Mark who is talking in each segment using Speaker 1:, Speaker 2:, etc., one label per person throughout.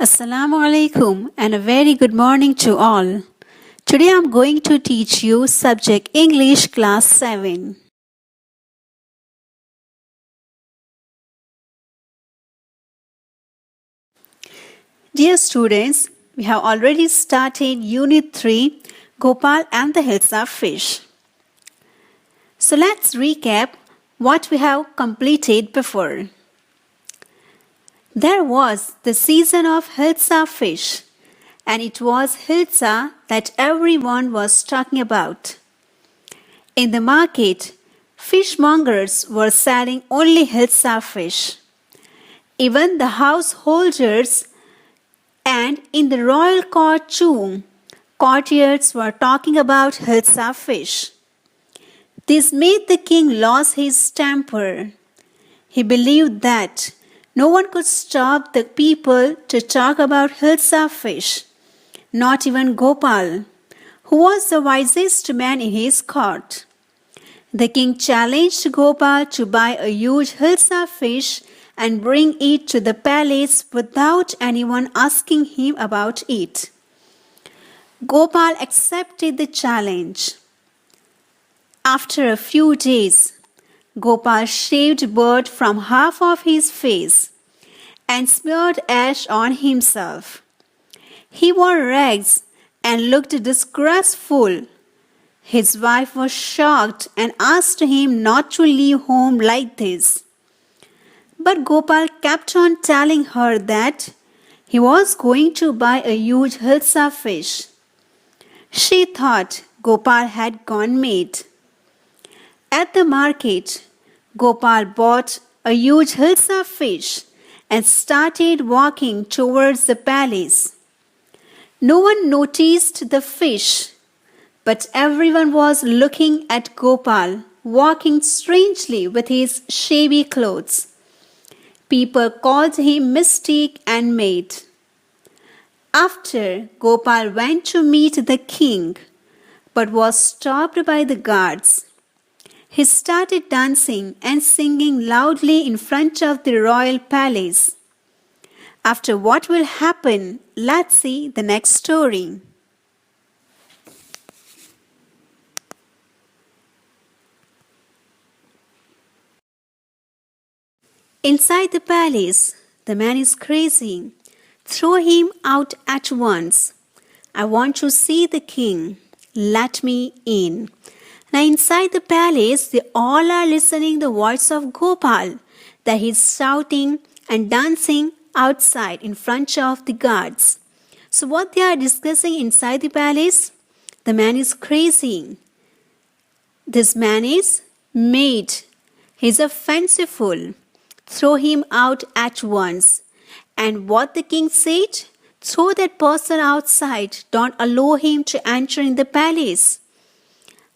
Speaker 1: Assalamu alaikum and a very good morning to all. Today I am going to teach you subject English class 7. Dear students, we have already started Unit 3, Gopal and the Hilsa Fish. So let's recap what we have completed before. There was the season of Hilsa fish, and it was Hilsa that everyone was talking about. In the market, fishmongers were selling only Hilsa fish. Even the householders and in the royal court too, courtiers were talking about Hilsa fish. This made the king lose his temper. He believed that no one could stop the people to talk about Hilsa fish, not even Gopal, who was the wisest man in his court. The king challenged Gopal to buy a huge Hilsa fish and bring it to the palace without anyone asking him about it. Gopal accepted the challenge. After a few days, Gopal shaved blood from half of his face and smeared ash on himself. He wore rags and looked disgraceful. His wife was shocked and asked him not to leave home like this. But Gopal kept on telling her that he was going to buy a huge Hilsa fish. She thought Gopal had gone mad. At the market, Gopal bought a huge Hilsa fish and started walking towards the palace. No one noticed the fish, but everyone was looking at Gopal walking strangely with his shabby clothes. People called him mystic and mad. After, Gopal went to meet the king, but was stopped by the guards. He started dancing and singing loudly in front of the royal palace. After what will happen, let's see the next story. Inside the palace, the man is crazy. Throw him out at once. I want to see the king. Let me in. Now inside the palace, they all are listening the voice of Gopal, that he is shouting and dancing outside in front of the guards. So what they are discussing inside the palace? The man is crazy. This man is mad. He is a fanciful. Throw him out at once. And what the king said? Throw that person outside. Don't allow him to enter in the palace.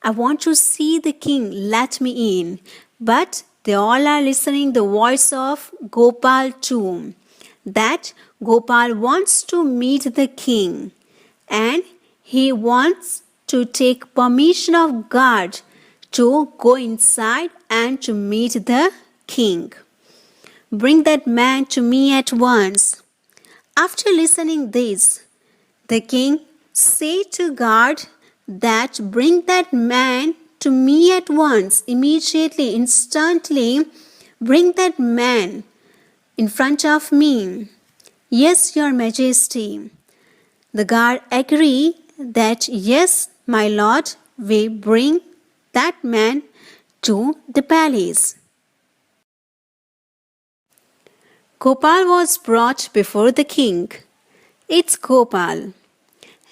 Speaker 1: I want to see the king, let me in. But they all are listening the voice of Gopal too. That Gopal wants to meet the king. And he wants to take permission of guard to go inside and to meet the king. Bring that man to me at once. After listening this, the king said to guard that bring that man to me at once, immediately, instantly, bring that man in front of me. Yes, your majesty. The guard agreed that yes, my lord, we bring that man to the palace. Gopal was brought before the king. It's Gopal.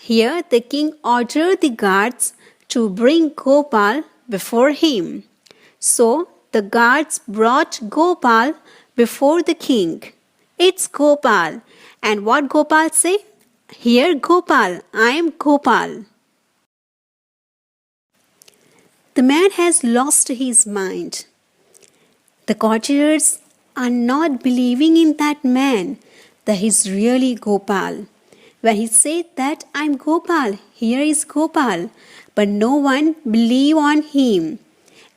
Speaker 1: Here the king ordered the guards to bring Gopal before him. So the guards brought Gopal before the king. It's Gopal. And what Gopal say? Here Gopal, I am Gopal. The man has lost his mind. The courtiers are not believing in that man, that he is really Gopal. When he said that I'm Gopal, here is Gopal, but no one believe on him.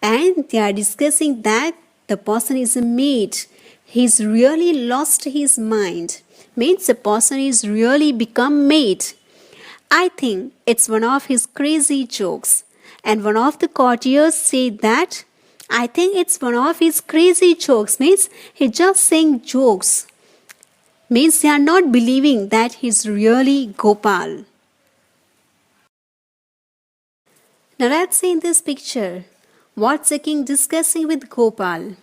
Speaker 1: And they are discussing that the person is a maid. he's really lost his mind. Means the person is really become mad. I think it's one of his crazy jokes. And one of the courtiers said that I think it's one of his crazy jokes. Means he just saying jokes. Means they are not believing that he's really Gopal. Now let's see in this picture. What's the king discussing with Gopal?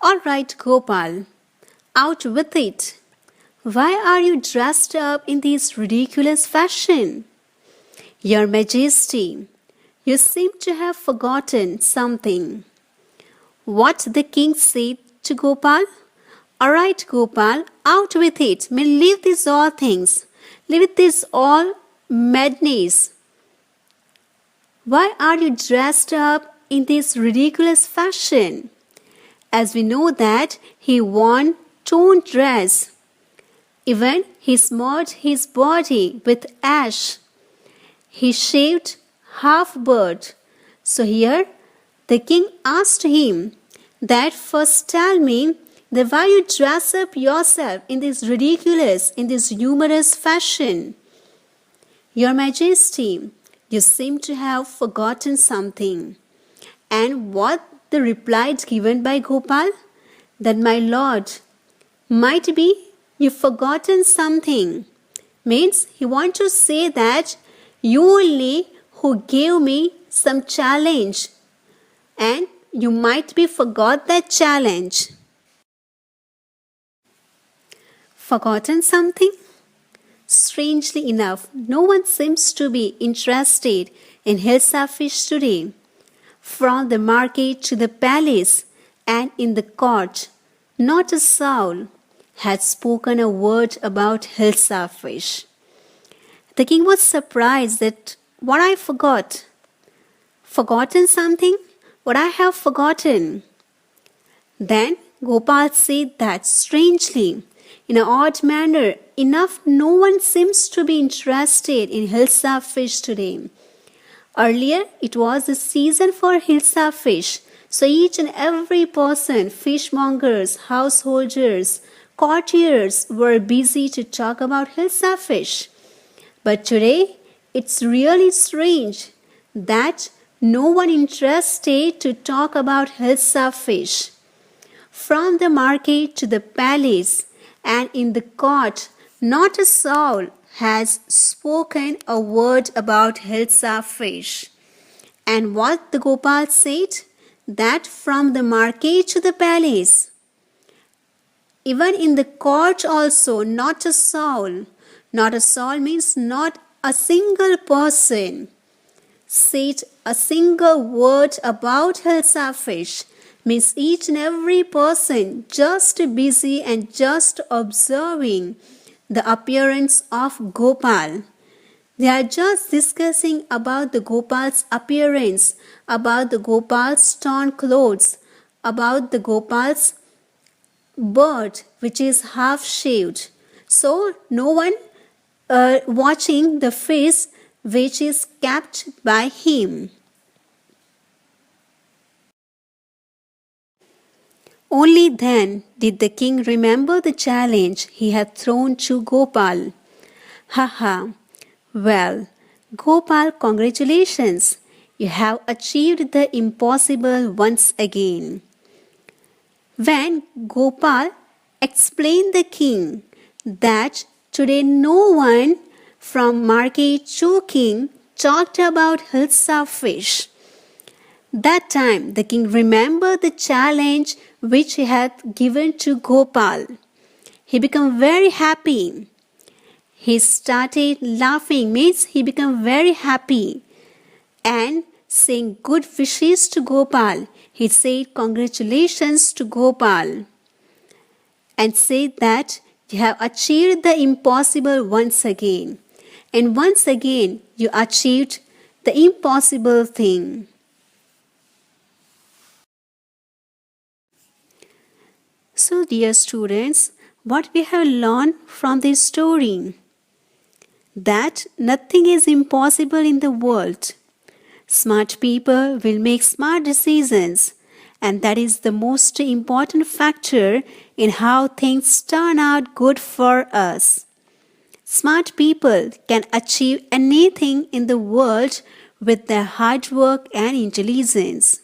Speaker 1: Alright, Gopal, out with it. Why are you dressed up in this ridiculous fashion? Your Majesty, you seem to have forgotten something. What the king said to Gopal? Alright, Gopal, out with it. Leave these all things. Leave this all madness. Why are you dressed up in this ridiculous fashion? As we know that he wore torn dress. Even he smeared his body with ash. He shaved half-bird. So here the king asked him that first tell me that why you dress up yourself in this ridiculous, in this humorous fashion. Your Majesty, you seem to have forgotten something. And what the reply given by Gopal? That my lord, might be you've forgotten something. Means he wants to say that you only who gave me some challenge. And you might be forgot that challenge. Forgotten something? Strangely enough, no one seems to be interested in Hilsa fish today. From the market to the palace and in the court, not a soul had spoken a word about Hilsa fish. The king was surprised that what I forgot. Forgotten something? What I have forgotten. Then Gopal said that strangely, in an odd manner, enough no one seems to be interested in Hilsa fish today. Earlier, it was the season for Hilsa fish, so each and every person, fishmongers, householders, courtiers were busy to talk about Hilsa fish. But today, it's really strange that no one interested to talk about Hilsa fish. From the market to the palace and in the court, not a soul has spoken a word about Hilsa fish. And what the Gopal said? That from the market to the palace, even in the court also, not a soul. Not a soul means not a single person said a single word about Hilsa fish. Means each and every person just busy and just observing the appearance of Gopal. They are just discussing about the Gopal's appearance, about the Gopal's torn clothes, about the Gopal's bird which is half shaved. So no one watching the face which is kept by him. Only then did the king remember the challenge he had thrown to Gopal. Ha! Well, Gopal, congratulations! You have achieved the impossible once again. When Gopal explained the king that today no one from market to king talked about Hilsa fish. That time the king remembered the challenge which he had given to Gopal. He became very happy. He started laughing, means he became very happy. And saying good wishes to Gopal, he said congratulations to Gopal. And said that you have achieved the impossible once again. And once again you achieved the impossible thing. So dear students, what we have learned from this story? That nothing is impossible in the world. Smart people will make smart decisions, and that is the most important factor in how things turn out good for us. Smart people can achieve anything in the world with their hard work and intelligence.